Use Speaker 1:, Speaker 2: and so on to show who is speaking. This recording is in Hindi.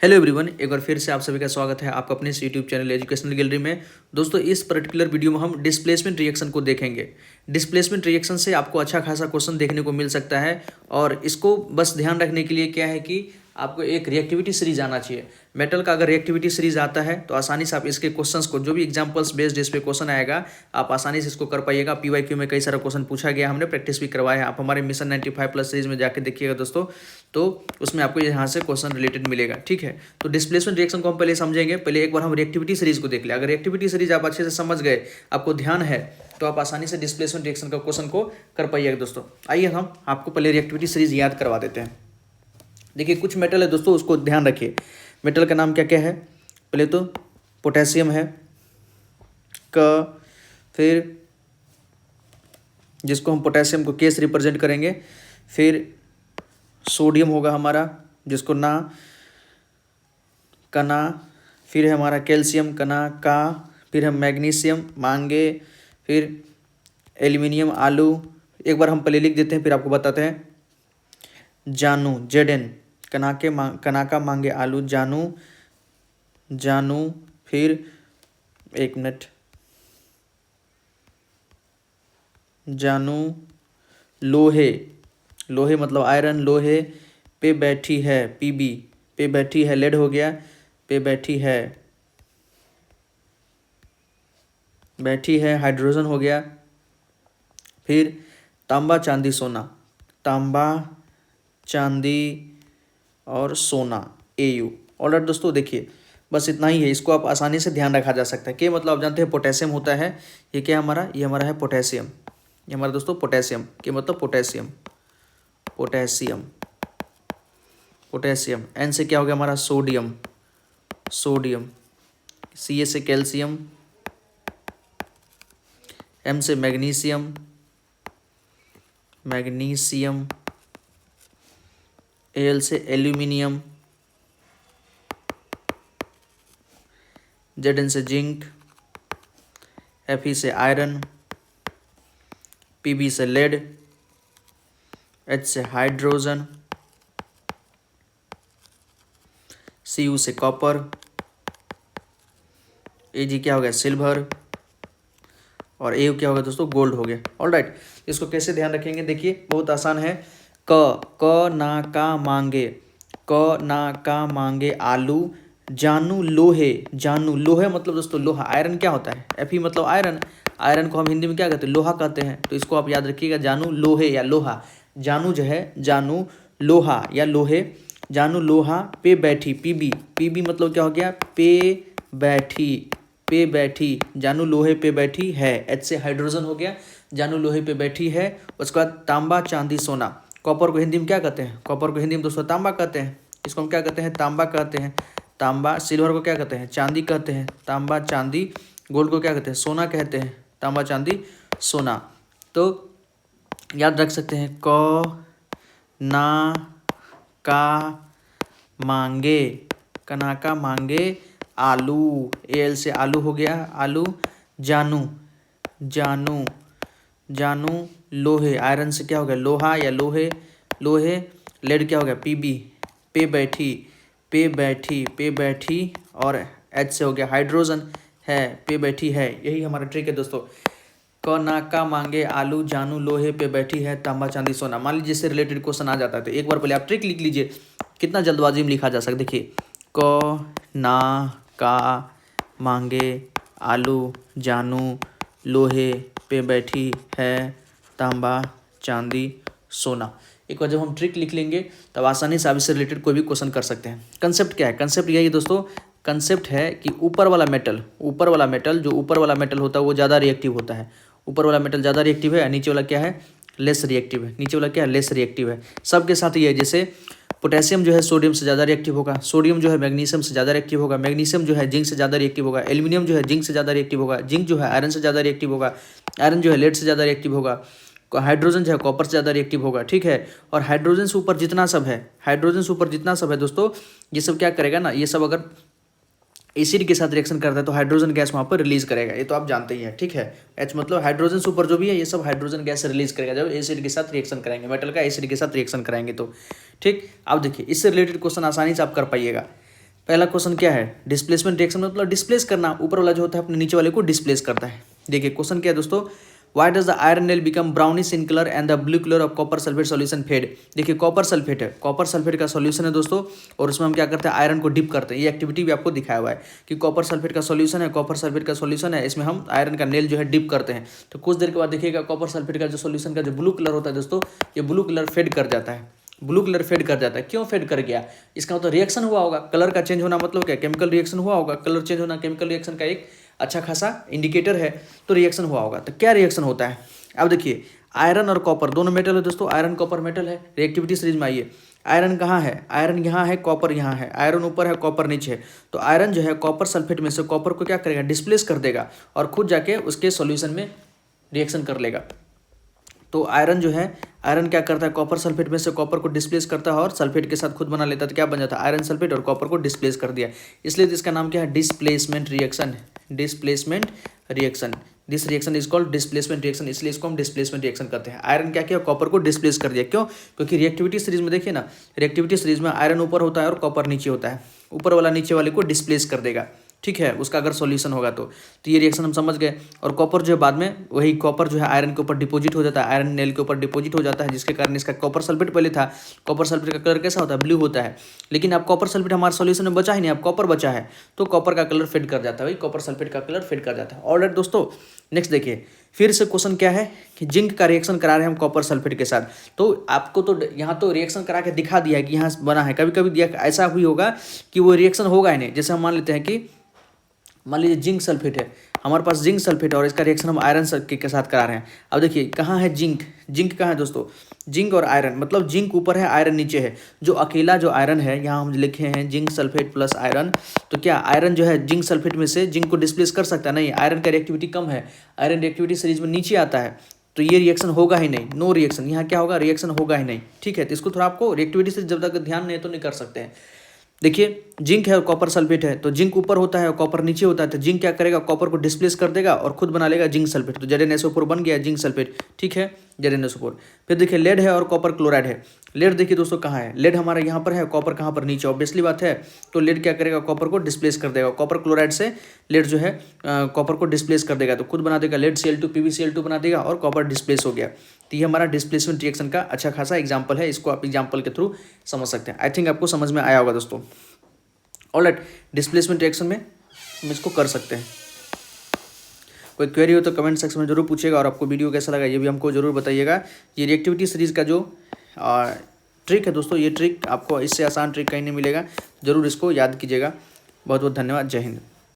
Speaker 1: हेलो एवरीवन, एक बार फिर से आप सभी का स्वागत है आपका अपने इस यूट्यूब चैनल एजुकेशनल गैलरी में। दोस्तों, इस पर्टिकुलर वीडियो में हम डिस्प्लेसमेंट रिएक्शन को देखेंगे। डिस्प्लेसमेंट रिएक्शन से आपको अच्छा खासा क्वेश्चन देखने को मिल सकता है और इसको बस ध्यान रखने के लिए क्या है कि आपको एक रिएक्टिविटी सीरीज आना चाहिए। मेटल का अगर रिएक्टिविटी सीरीज आता है तो आसानी से आप इसके क्वेश्चंस को, जो भी एग्जांपल्स बेस्ड इस पे क्वेश्चन आएगा, आप आसानी से इसको कर पाइएगा। पीवाईक्यू में कई सारा क्वेश्चन पूछा गया, हमने प्रैक्टिस भी करवाया है। आप हमारे मिशन 95+ सीरीज में जाके देखिएगा दोस्तों, तो उसमें आपको यहाँ से क्वेश्चन रिलेटेड मिलेगा। ठीक है, तो डिस्प्लेसमेंट रिएक्शन को हम पहले समझेंगे। पहले एक बार हम रिएक्टिविटी सीरीज को देख ले। अगर रिएक्टिविटी सीरीज आप अच्छे से समझ गए, आपको ध्यान है, तो आप आसानी से डिस्प्लेसमेंट रिएक्शन का क्वेश्चन को कर पाइएगा दोस्तों। आइए हम आपको पहले रिएक्टिविटी सीरीज याद करवा देते हैं। देखिए, कुछ मेटल है दोस्तों, उसको ध्यान रखिए। मेटल का नाम क्या क्या है? पहले तो पोटेशियम है, फिर जिसको हम पोटेशियम को के से रिप्रेजेंट करेंगे। फिर सोडियम होगा हमारा, जिसको ना का ना। फिर है हमारा कैल्शियम का ना का। फिर हम मैग्नीशियम मांगे। फिर एल्यूमिनियम आलू। एक बार हम पहले लिख देते हैं, फिर आपको बताते हैं। जानू जेडन, कना का मांगे आलू, जानू। फिर एक मिनट, जानू लोहे मतलब आयरन। लोहे पे बैठी है, पीबी पे बैठी है, लेड हो गया, पे बैठी है हाइड्रोजन हो गया। फिर तांबा चांदी सोना, तांबा चांदी और सोना, Au। ऑलराइट दोस्तों, देखिए बस इतना ही है। इसको आप आसानी से ध्यान रखा जा सकता है। के मतलब आप जानते हैं पोटेशियम होता है। ये क्या हमारा? ये हमारा है पोटेशियम। ये हमारा दोस्तों पोटेशियम। के मतलब पोटेशियम। एन से क्या हो गया हमारा? सोडियम। Ca से कैल्शियम। M से मैग्नीशियम। Al से एल्यूमिनियम। Zn से जिंक। Fe से आयरन। Pb से लेड। H से हाइड्रोजन। Cu से कॉपर। Ag क्या हो गया? सिल्वर। और Au क्या हो गया दोस्तों? गोल्ड हो गया। ऑलराइट, इसको कैसे ध्यान रखेंगे? देखिए, बहुत आसान है। क ना का मांगे आलू, जानू लोहे मतलब दोस्तों लोहा। आयरन क्या होता है? Fe मतलब आयरन को हम हिंदी में क्या कहते हैं? लोहा कहते हैं। तो इसको आप याद रखिएगा, जानू लोहे या लोहा। जानू जो है, जानू लोहा या लोहे। जानू लोहा पे बैठी, पीबी मतलब क्या हो गया? पे बैठी। जानू लोहे पे बैठी है। H से हाइड्रोजन हो गया, जानू लोहे पे बैठी है। उसके बाद तांबा चांदी सोना। कॉपर को हिंदी में क्या कहते हैं? कॉपर को हिंदी में दोस्तों तांबा कहते हैं। इसको हम क्या कहते हैं? तांबा कहते हैं। तांबा। सिल्वर को क्या कहते हैं? चांदी कहते हैं। तांबा चांदी। गोल्ड को क्या कहते हैं? सोना कहते हैं। तांबा चांदी सोना। तो याद रख सकते हैं, क ना का मांगे, कना का मांगे आलू। Al से आलू हो गया, आलू। जानू लोहे। आयरन से क्या हो गया? लोहा या लोहे। लेड क्या हो गया? Pb पे बैठी। और H से हो गया हाइड्रोजन, है पे बैठी है। यही हमारा ट्रिक है दोस्तों। क ना का मांगे आलू, जानू लोहे पे बैठी है, तांबा चांदी सोना। मान लीजिए इससे रिलेटेड क्वेश्चन आ जाता है, तो एक बार पहले आप ट्रिक लिख लीजिए। कितना जल्दबाजी में लिखा जा सकता है। देखिए, क ना का मांगे आलू, जानू लोहे पे बैठी है, तांबा चांदी सोना। एक बार जब हम ट्रिक लिख लेंगे, तब आसानी से आप इससे रिलेटेड कोई भी क्वेश्चन कर सकते हैं। कंसेप्ट क्या है? कंसेप्ट यही है दोस्तों। कंसेप्ट है कि ऊपर वाला मेटल जो ऊपर वाला मेटल होता है वो ज़्यादा रिएक्टिव होता है। ऊपर वाला मेटल ज़्यादा रिएक्टिव है, नीचे वाला क्या है? लेस रिएक्टिव है। नीचे वाला क्या है? लेस रिएक्टिव है। सबके साथ ये है, जैसे पोटेशियम जो है सोडियम से ज़्यादा रिएक्टिव होगा, सोडियम जो है मैग्नीशियम से ज़्यादा रिएक्टिव होगा, मैग्नीशियम जो है जिंक से ज़्यादा रिएक्टिव होगा, एल्यूमिनियम जो है जिंक से ज़्यादा रिएक्टिव होगा, जिंक जो है आयरन से ज़्यादा रिएक्टिव होगा, आयरन जो है लेड से ज़्यादा रिएक्टिव होगा, हाइड्रोजन जो है कॉपर से ज़्यादा रिएक्टिव होगा। ठीक है, और हाइड्रोजन से ऊपर जितना सब है दोस्तों, ये सब क्या करेगा ना, ये सब अगर एसिड के साथ रिएक्शन करता है तो हाइड्रोजन गैस वहाँ पर रिलीज करेगा। ये तो आप जानते ही हैं। ठीक है, H मतलब हाइड्रोजन से ऊपर जो भी है, ये सब हाइड्रोजन गैस रिलीज करेगा जब एसिड के साथ रिएक्शन करेंगे। मेटल का एसिड के साथ रिएक्शन कराएंगे तो। ठीक, अब देखिए, इससे रिलेटेड क्वेश्चन आसानी से आप कर पाइएगा। पहला क्वेश्चन क्या है, डिस्प्लेसमेंट रिएक्शन मतलब डिस्प्लेस करना, ऊपर वाला जो होता है अपने नीचे वाले को डिस्प्लेस करता है। देखिए क्वेश्चन क्या है दोस्तों, why does the iron nail become brownish in colour and the blue colour of copper sulphate solution fade. देखिए कॉपर सल्फेट है, कॉपर सल्फेट का सॉल्यूशन है दोस्तों, और उसमें हम क्या करते हैं, आयरन को डिप करते हैं। ये एक्टिविटी भी आपको दिखाया हुआ है कि कॉपर सल्फेट का सॉल्यूशन है, कॉपर सल्फेट का सॉल्यूशन है, इसमें हम आयरन का नेल जो है डिप करते हैं। तो कुछ देर के बाद देखिएगा कॉपर सल्फेट का जो सॉल्यूशन का जो ब्लू कलर होता है दोस्तों, ये ब्लू कलर फेड कर जाता है, ब्लू कलर फेड कर जाता है। क्यों फेड कर गया, इसका मतलब रिएक्शन हुआ होगा। कलर का चेंज होना मतलब क्या, केमिकल रिएक्शन हुआ होगा। कलर चेंज होना केमिकल रिएक्शन का एक अच्छा खासा इंडिकेटर है, तो रिएक्शन हुआ होगा। तो क्या रिएक्शन होता है, अब देखिए आयरन और कॉपर दोनों मेटल है दोस्तों, आयरन कॉपर मेटल है। रिएक्टिविटी सीरीज में आइए, आयरन कहाँ है, आयरन यहाँ है, कॉपर यहाँ है, आयरन ऊपर है, कॉपर नीचे है। तो आयरन जो है कॉपर सल्फेट में से कॉपर को क्या करेगा, डिस्प्लेस कर देगा और खुद जाके उसके सॉल्यूशन में रिएक्शन कर लेगा। तो आयरन जो है, आयरन क्या करता है, कॉपर सल्फेट में से कॉपर को डिस्प्लेस करता है और सल्फेट के साथ खुद बना लेता है। तो क्या बन जाता है, आयरन सल्फेट और कॉपर को डिस्प्लेस कर दिया, इसलिए तो इसका नाम क्या है, displacement reaction. Displacement reaction, this reaction is called displacement reaction, इसलिए इसको हम डिस्प्लेसमेंट रिएक्शन करते हैं। आयरन क्या किया, कॉपर को डिस्प्लेस कर दिया। क्यों, क्योंकि रिएक्टिविटी सीरीज में देखिए ना, रिएक्टिविटी सीरीज में आयरन ऊपर होता है और कॉपर नीचे होता है, ऊपर वाला नीचे वाले को डिस्प्लेस कर देगा, ठीक है, उसका अगर सॉल्यूशन होगा तो ये रिएक्शन हम समझ गए। और कॉपर जो है बाद में वही कॉपर जो है आयरन के ऊपर डिपॉजिट हो जाता है, आयरन नेल के ऊपर डिपॉजिट हो जाता है, जिसके कारण इसका कॉपर सल्फेट पहले था, कॉपर सल्फेट का कलर कैसा होता है, ब्लू होता है। लेकिन अब कॉपर सल्फेट हमारे सॉल्यूशन में बचा ही नहीं, अब कॉपर बचा है, तो कॉपर का कलर फेड कर जाता है, वही कॉपर सल्फेट का कलर फेड कर जाता है। ऑलराइट दोस्तों, नेक्स्ट देखिए फिर से क्वेश्चन क्या है कि जिंक का रिएक्शन करा रहे हैं हम कॉपर सल्फेट के साथ। तो आपको तो यहाँ तो रिएक्शन करा के दिखा दिया है कि यहाँ बना है, कभी कभी दिया ऐसा हुई होगा कि वो रिएक्शन होगा ही नहीं। जैसे हम मान लेते हैं कि मान लीजिए जिंक सल्फेट है, हमारे पास जिंक सल्फेट है और इसका रिएक्शन हम आयरन के साथ करा रहे हैं। अब देखिए कहाँ है जिंक, जिंक कहाँ है दोस्तों, जिंक और आयरन, मतलब जिंक ऊपर है आयरन नीचे है। जो अकेला जो आयरन है, यहाँ हम लिखे हैं जिंक सल्फेट प्लस आयरन, तो क्या आयरन जो है जिंक सल्फेट में से जिंक को डिस्प्लेस कर सकता है, नहीं, आयरन का रिएक्टिविटी कम है, आयरन रिएक्टिविटी सीरीज में नीचे आता है, तो ये रिएक्शन होगा ही नहीं, नो रिएक्शन, यहाँ क्या होगा, रिएक्शन होगा ही नहीं, ठीक है। तो इसको थोड़ा आपको रिएक्टिविटी से जब तक ध्यान नहीं है तो नहीं कर सकते हैं। देखिए जिंक है और कॉपर सल्फेट है, तो जिंक ऊपर होता है और कॉपर नीचे होता है, तो जिंक क्या करेगा, कॉपर को डिस्प्लेस कर देगा और खुद बना लेगा जिंक सल्फेट, तो ZnSO4 बन गया जिंक सल्फेट, ठीक है, ZnSO4। फिर देखिए लेड है और कॉपर क्लोराइड है। लेड देखिए दोस्तों कहाँ है, लेड हमारा यहाँ पर है, कॉपर कहाँ पर, नीचे, ऑब्वियसली बात है। तो लेड क्या करेगा, कॉपर को डिस्प्लेस कर देगा, कॉपर क्लोराइड से लेड जो है कॉपर को डिस्प्लेस कर देगा, तो खुद बना देगा लेड Cl2 PbCl2 बना देगा और कॉपर डिस्प्लेस हो गया। तो ये हमारा डिस्प्लेसमेंट रिएक्शन का अच्छा खासा एग्जाम्पल है, इसको आप एग्जाम्पल के थ्रू समझ सकते हैं। आई थिंक आपको समझ में आया होगा दोस्तों। ऑलराइट, डिस्प्लेसमेंट रिएक्शन में हम इसको कर सकते हैं। कोई क्वेरी हो तो कमेंट सेक्शन में जरूर पूछिएगा, और आपको वीडियो कैसा लगा ये भी हमको जरूर बताइएगा। ये रिएक्टिविटी सीरीज़ का जो ट्रिक है दोस्तों, ये ट्रिक आपको इससे आसान ट्रिक कहीं नहीं मिलेगा, जरूर इसको याद कीजिएगा। बहुत बहुत धन्यवाद, जय हिंद।